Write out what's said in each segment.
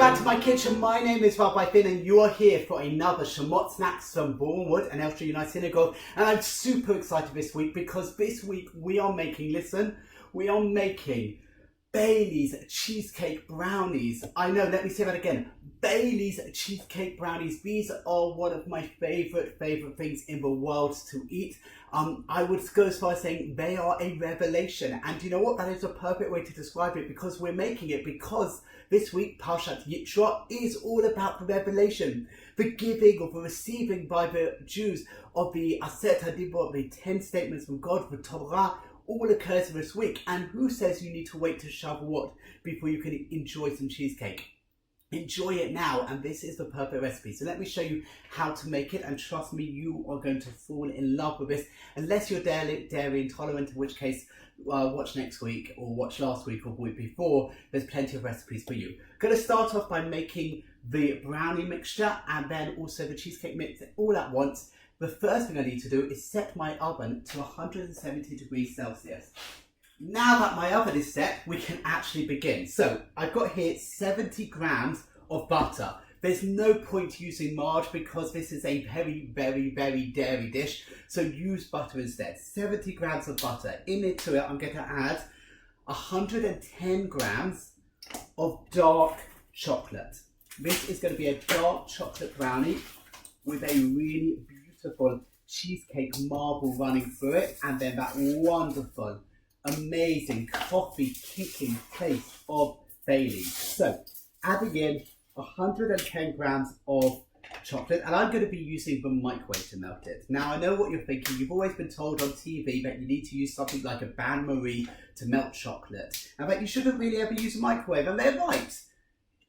back to my kitchen. My name is Rabbi Finn and you are here for another Shemot snacks from Bournemouth and Elstree United Synagogue. And I'm super excited this week because this week we are making, Bailey's Cheesecake Brownies. I know, let me say that again. Bailey's Cheesecake Brownies. These are one of my favourite things in the world to eat. I would go as far as saying they are a revelation. And you know what? That is a perfect way to describe it because we're making it because this week, Parshat Yitro is all about the revelation, the giving or the receiving by the Jews of the Unsalted Butter, the 10 statements from God, the Torah, all occurs this week. And who says you need to wait to Shavuot before you can enjoy some cheesecake? Enjoy it now, and this is the perfect recipe. So let me show you how to make it, and trust me, you are going to fall in love with this, unless you're dairy intolerant, in which case watch next week or watch last week or the week before. There's plenty of recipes for you. Going to start off by making the brownie mixture and then also the cheesecake mix all at once. The first thing I need to do is set my oven to 170 degrees Celsius. Now that my oven is set, we can actually begin. So I've got here 70 grams of butter. There's no point using margarine because this is a very dairy dish. So use butter instead. 70 grams of butter. Into it, I'm going to add 110 grams of dark chocolate. This is going to be a dark chocolate brownie with a really beautiful cheesecake marble running through it. And then that wonderful, amazing coffee kicking taste of Bailey's. So adding in 110 grams of chocolate, and I'm going to be using the microwave to melt it. Now I know what you're thinking. You've always been told on TV that you need to use something like a bain-marie to melt chocolate, and that you shouldn't really ever use a microwave, and they're right.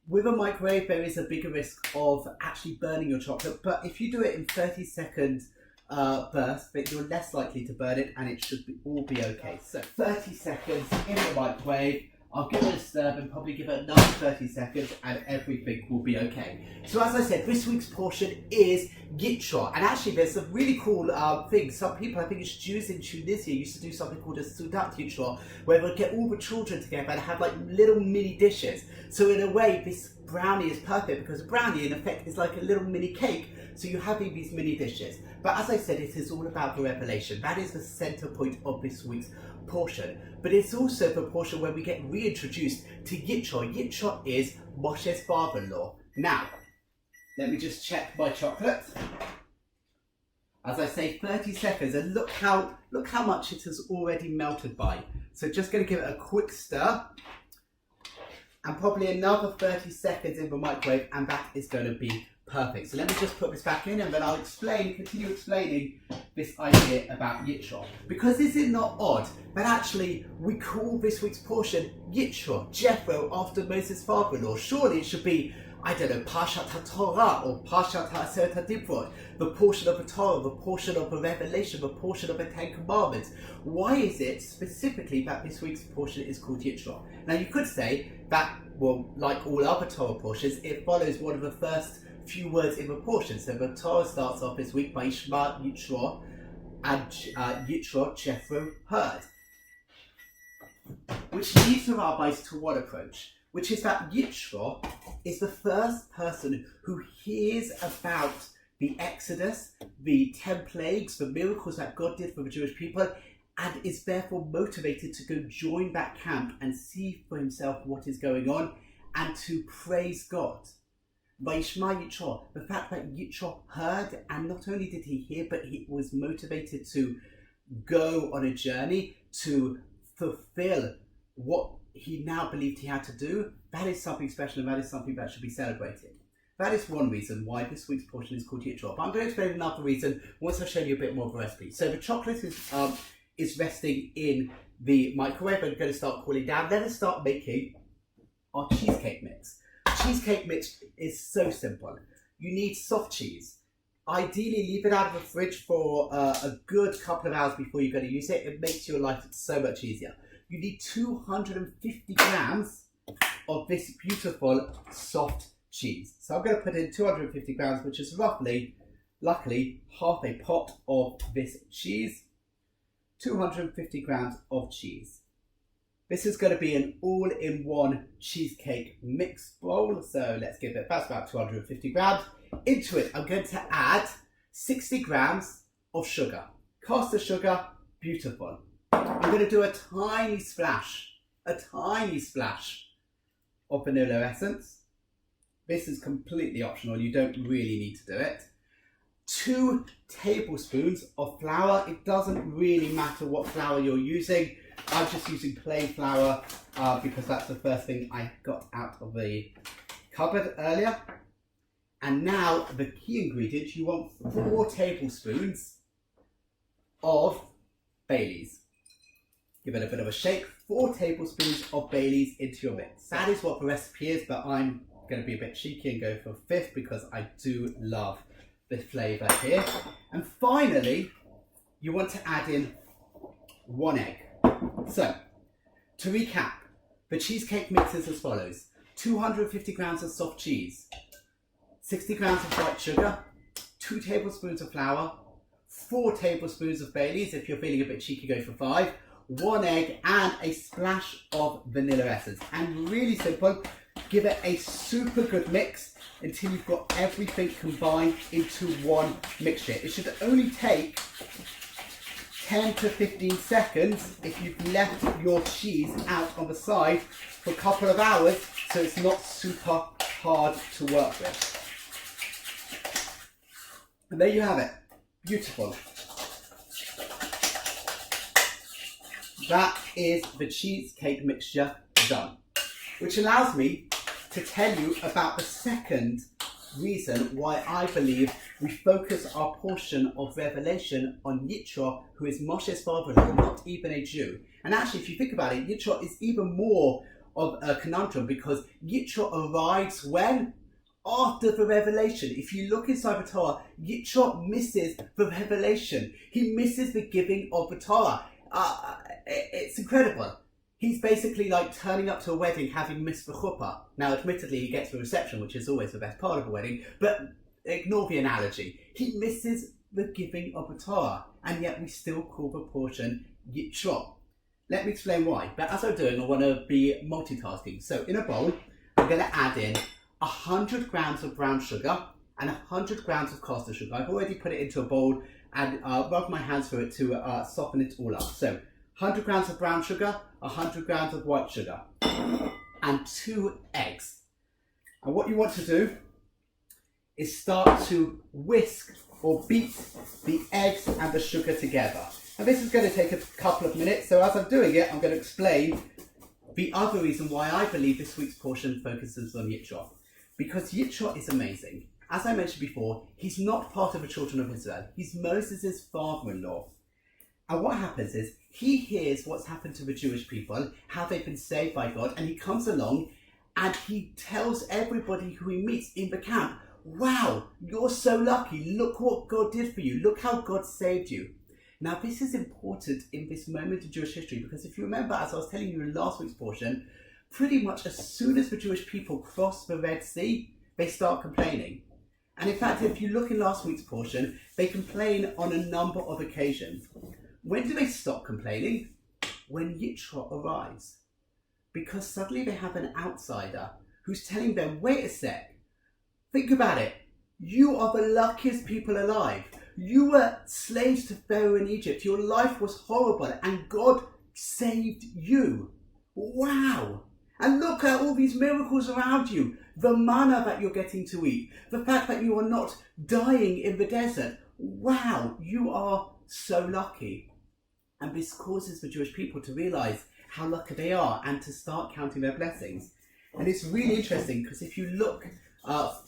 With a microwave there is a bigger risk of actually burning your chocolate, but if you do it in 30-second bursts, but you're less likely to burn it, and it should all be okay. So 30 seconds in the microwave. I'll give it a stir and probably give it another 30 seconds and everything will be okay. So as I said, this week's portion is Yitro. And actually there's a really cool thing. Some people, I think it's Jews in Tunisia, used to do something called a Sudat Yitro, where they'll get all the children together and have like little mini dishes. So in a way, this brownie is perfect because a brownie in effect is like a little mini cake. So you're having these mini dishes. But as I said, it is all about the revelation. That is the center point of this week's portion. But it's also the portion where we get reintroduced to Yitro. Yitro is Moshe's father-in-law. Now, let me just check my chocolate. As I say, 30 seconds, and look how much it has already melted by. So just going to give it a quick stir. And probably another 30 seconds in the microwave, and that is going to be perfect. So let me just put this back in and then I'll continue explaining this idea about Yitro. Because is it not odd that actually we call this week's portion Yitro, Jethro, after Moses' father-in-law? Surely it should be, I don't know, Parshat HaTorah or Parshat HaSeder HaDibrot, the portion of the Torah, the portion of the Revelation, the portion of the Ten Commandments. Why is it specifically that this week's portion is called Yitro? Now you could say that, well, like all other Torah portions, it follows one of the first few words in the portion. So the Torah starts off this week by Shemot, Yitro, and Yitro, Jethro, heard. Which leads the rabbis to one approach, which is that Yitro is the first person who hears about the Exodus, the 10 plagues, the miracles that God did for the Jewish people, and is therefore motivated to go join that camp and see for himself what is going on and to praise God. Vayishma Yitro, the fact that Yitro heard, and not only did he hear, but he was motivated to go on a journey to fulfill what he now believed he had to do. That is something special, and that is something that should be celebrated. That is one reason why this week's portion is called Yitro. But I'm going to explain another reason once I've shown you a bit more of the recipe. So the chocolate is resting in the microwave. I'm going to start cooling down. Let us start making our cheesecake mix. Cheesecake mix is so simple. You need soft cheese. Ideally, leave it out of the fridge for a good couple of hours before you're going to use it. It makes your life so much easier. You need 250 grams of this beautiful soft cheese. So I'm going to put in 250 grams, which is roughly, luckily, half a pot of this cheese. 250 grams of cheese. This is going to be an all-in-one cheesecake mix bowl. So let's give it, that's about 250 grams. Into it, I'm going to add 60 grams of sugar. Caster sugar, beautiful. I'm going to do a tiny splash of vanilla essence. This is completely optional. You don't really need to do it. 2 tablespoons of flour. It doesn't really matter what flour you're using. I'm just using plain flour because that's the first thing I got out of the cupboard earlier. And now the key ingredient, you want 4 tablespoons of Baileys. Give it a bit of a shake. 4 tablespoons of Baileys into your mix. That is what the recipe is, but I'm going to be a bit cheeky and go for 5th because I do love the flavour here. And finally, you want to add in 1 egg. So, to recap, the cheesecake mix is as follows. 250 grams of soft cheese, 60 grams of white sugar, 2 tablespoons of flour, 4 tablespoons of Baileys, if you're feeling a bit cheeky, go for 5, 1 egg, and a splash of vanilla essence. And really simple, give it a super good mix until you've got everything combined into one mixture. It should only take 10 to 15 seconds if you've left your cheese out on the side for a couple of hours, so it's not super hard to work with. And there you have it. Beautiful. That is the cheesecake mixture done, which allows me to tell you about the second reason why I believe we focus our portion of revelation on Yitro, who is Moshe's father-in-law, not even a Jew. And actually, if you think about it, Yitro is even more of a conundrum because Yitro arrives when? After the revelation. If you look inside the Torah, Yitro misses the revelation. He misses the giving of the Torah. It's incredible. He's basically like turning up to a wedding having missed the chuppah. Now, admittedly, he gets the reception, which is always the best part of a wedding, but ignore the analogy. He misses the giving of the Torah, and yet we still call the portion Yitro. Let me explain why. But as I'm doing, I want to be multitasking. So in a bowl, I'm going to add in 100 grams of brown sugar and 100 grams of caster sugar. I've already put it into a bowl and rubbed my hands through it to soften it all up. So 100 grams of brown sugar, 100 grams of white sugar, and 2 eggs. And what you want to do is start to whisk or beat the eggs and the sugar together. And this is going to take a couple of minutes, so as I'm doing it, I'm going to explain the other reason why I believe this week's portion focuses on Yitro. Because Yitro is amazing. As I mentioned before, he's not part of the children of Israel. He's Moses' father-in-law. And what happens is, he hears what's happened to the Jewish people, how they've been saved by God, and he comes along and he tells everybody who he meets in the camp, wow, you're so lucky. Look what God did for you. Look how God saved you. Now, this is important in this moment in Jewish history, because if you remember, as I was telling you in last week's portion, pretty much as soon as the Jewish people cross the Red Sea, they start complaining. And in fact, if you look in last week's portion, they complain on a number of occasions. When do they stop complaining? When Yitro arrives. Because suddenly they have an outsider who's telling them, wait a sec, think about it. You are the luckiest people alive. You were slaves to Pharaoh in Egypt. Your life was horrible and God saved you. Wow. And look at all these miracles around you. The manna that you're getting to eat. The fact that you are not dying in the desert. Wow, you are so lucky. And this causes the Jewish people to realize how lucky they are and to start counting their blessings. And it's really interesting because if you look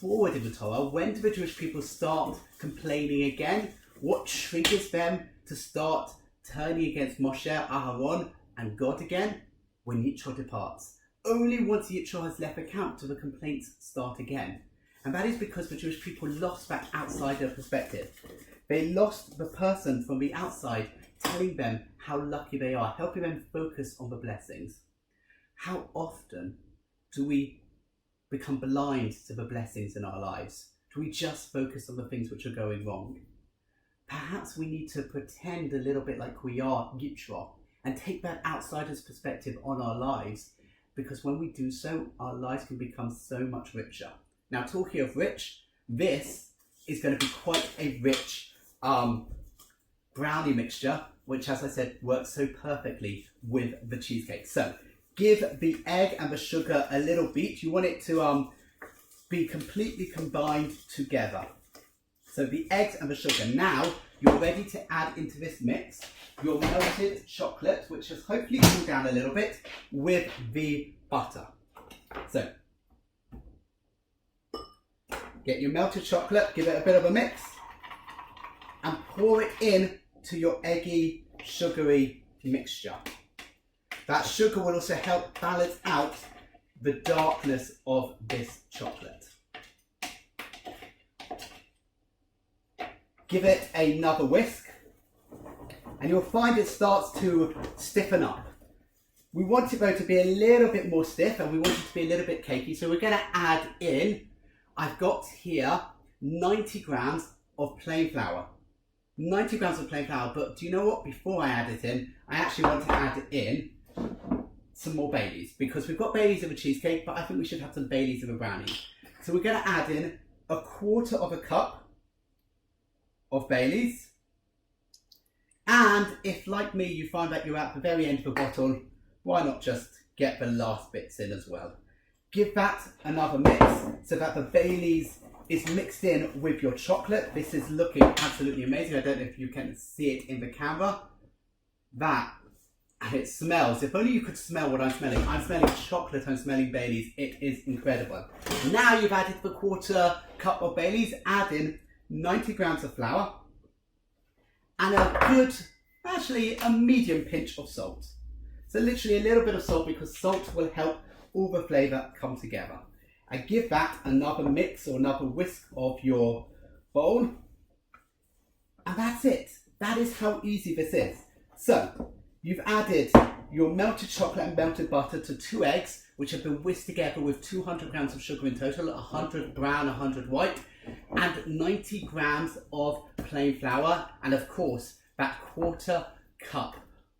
forward in the Torah, when do the Jewish people start complaining again? What triggers them to start turning against Moshe, Aharon, and God again? When Yitro departs. Only once Yitro has left the camp do the complaints start again. And that is because the Jewish people lost that outsider perspective. They lost the person from the outside telling them how lucky they are, helping them focus on the blessings. How often do we become blind to the blessings in our lives? Do we just focus on the things which are going wrong? Perhaps we need to pretend a little bit like we are Yitro and take that outsider's perspective on our lives, because when we do so, our lives can become so much richer. Now, talking of rich, this is going to be quite a rich brownie mixture, which, as I said, works so perfectly with the cheesecake. So give the egg and the sugar a little beat. You want it to be completely combined together. So the eggs and the sugar. Now you're ready to add into this mix your melted chocolate, which has hopefully cooled down a little bit, with the butter. So get your melted chocolate, give it a bit of a mix, and pour it in to your eggy, sugary mixture. That sugar will also help balance out the darkness of this chocolate. Give it another whisk, and you'll find it starts to stiffen up. We want it though to be a little bit more stiff, and we want it to be a little bit cakey, so we're going to add in, I've got here 90 grams of plain flour. 90 grams of plain flour, but do you know what? Before I add it in, I actually want to add in some more Baileys, because we've got Baileys of a cheesecake, but I think we should have some Baileys of a brownie. So we're going to add in 1/4 cup of Baileys. And if, like me, you find that you're at the very end of the bottle, why not just get the last bits in as well? Give that another mix so that the Baileys is mixed in with your chocolate. This is looking absolutely amazing. I don't know if you can see it in the camera. That, and it smells. If only you could smell what I'm smelling. I'm smelling chocolate, I'm smelling Baileys. It is incredible. Now you've added the 1/4 cup of Baileys, add in 90 grams of flour and a good, actually a medium pinch of salt. So literally a little bit of salt, because salt will help all the flavour come together. And give that another mix or another whisk of your bowl. And that's it. That is how easy this is. So you've added your melted chocolate and melted butter to 2 eggs, which have been whisked together with 200 grams of sugar in total, 100 brown, 100 white, and 90 grams of plain flour, and of course that 1/4 cup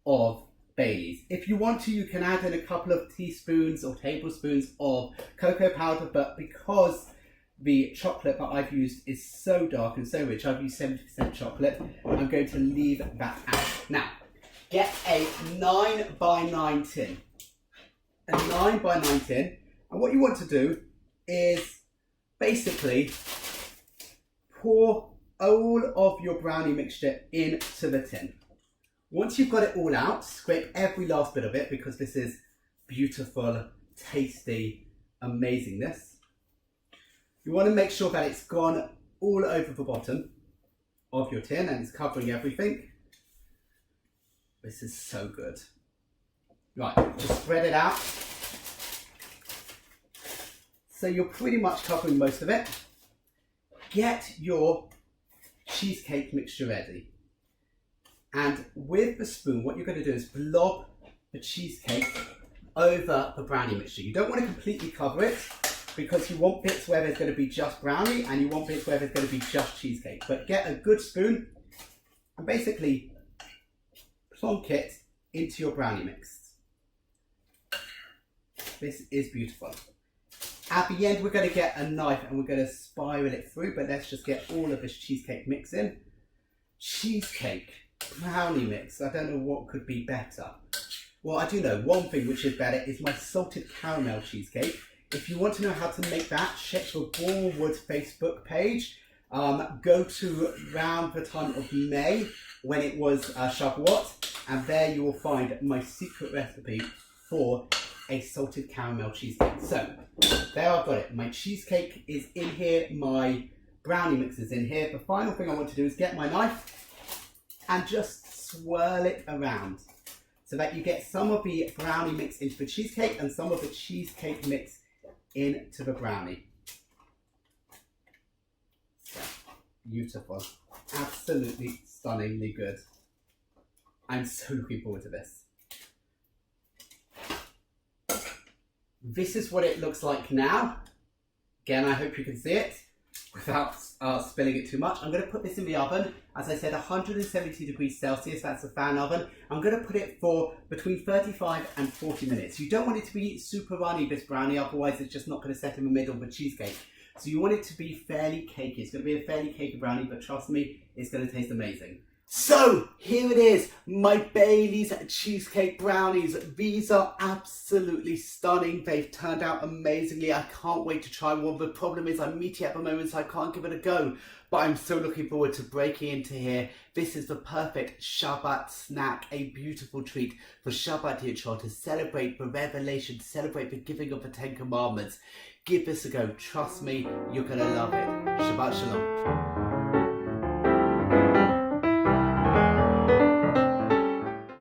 of Baileys. If you want to, you can add in a couple of teaspoons or tablespoons of cocoa powder, but because the chocolate that I've used is so dark and so rich, I've used 70% chocolate, I'm going to leave that out. Now, get a 9x9 tin. A 9x9 tin, and what you want to do is basically pour all of your brownie mixture into the tin. Once you've got it all out, scrape every last bit of it, because this is beautiful, tasty amazingness. You want to make sure that it's gone all over the bottom of your tin and it's covering everything. This is so good. Right, just spread it out. So you're pretty much covering most of it. Get your cheesecake mixture ready. And with the spoon, what you're going to do is blob the cheesecake over the brownie mixture. You don't want to completely cover it, because you want bits where there's going to be just brownie and you want bits where there's going to be just cheesecake. But get a good spoon and basically plonk it into your brownie mix. This is beautiful. At the end, we're going to get a knife and we're going to spiral it through, but let's just get all of this cheesecake mix in. Cheesecake brownie mix. I don't know what could be better. Well, I do know one thing which is better is my salted caramel cheesecake. If you want to know how to make that, check the Bournemouth Facebook page. Go to around the time of May when it was Shemot, and there you will find my secret recipe for a salted caramel cheesecake. So there I've got it. My cheesecake is in here, my brownie mix is in here. The final thing I want to do is get my knife and just swirl it around so that you get some of the brownie mix into the cheesecake and some of the cheesecake mix into the brownie. So, beautiful. Absolutely stunningly good. I'm so looking forward to this. This is what it looks like now. Again, I hope you can see it. without spilling it too much, I'm going to put this in the oven. As I said, 170 degrees Celsius, that's the fan oven. I'm going to put it for between 35 and 40 minutes. You don't want it to be super runny, this brownie, otherwise it's just not going to set in the middle of a cheesecake. So you want it to be fairly cakey. It's going to be a fairly cakey brownie, but trust me, it's going to taste amazing. So here it is, my Bailey's cheesecake brownies. These are absolutely stunning. They've turned out amazingly. I can't wait to try one. The problem is I'm meaty at the moment, so I can't give it a go. But I'm so looking forward to breaking into here. This is the perfect Shabbat snack, a beautiful treat for Shabbat Yitro, to celebrate the revelation, to celebrate the giving of the 10 Commandments. Give this a go. Trust me, you're going to love it. Shabbat Shalom.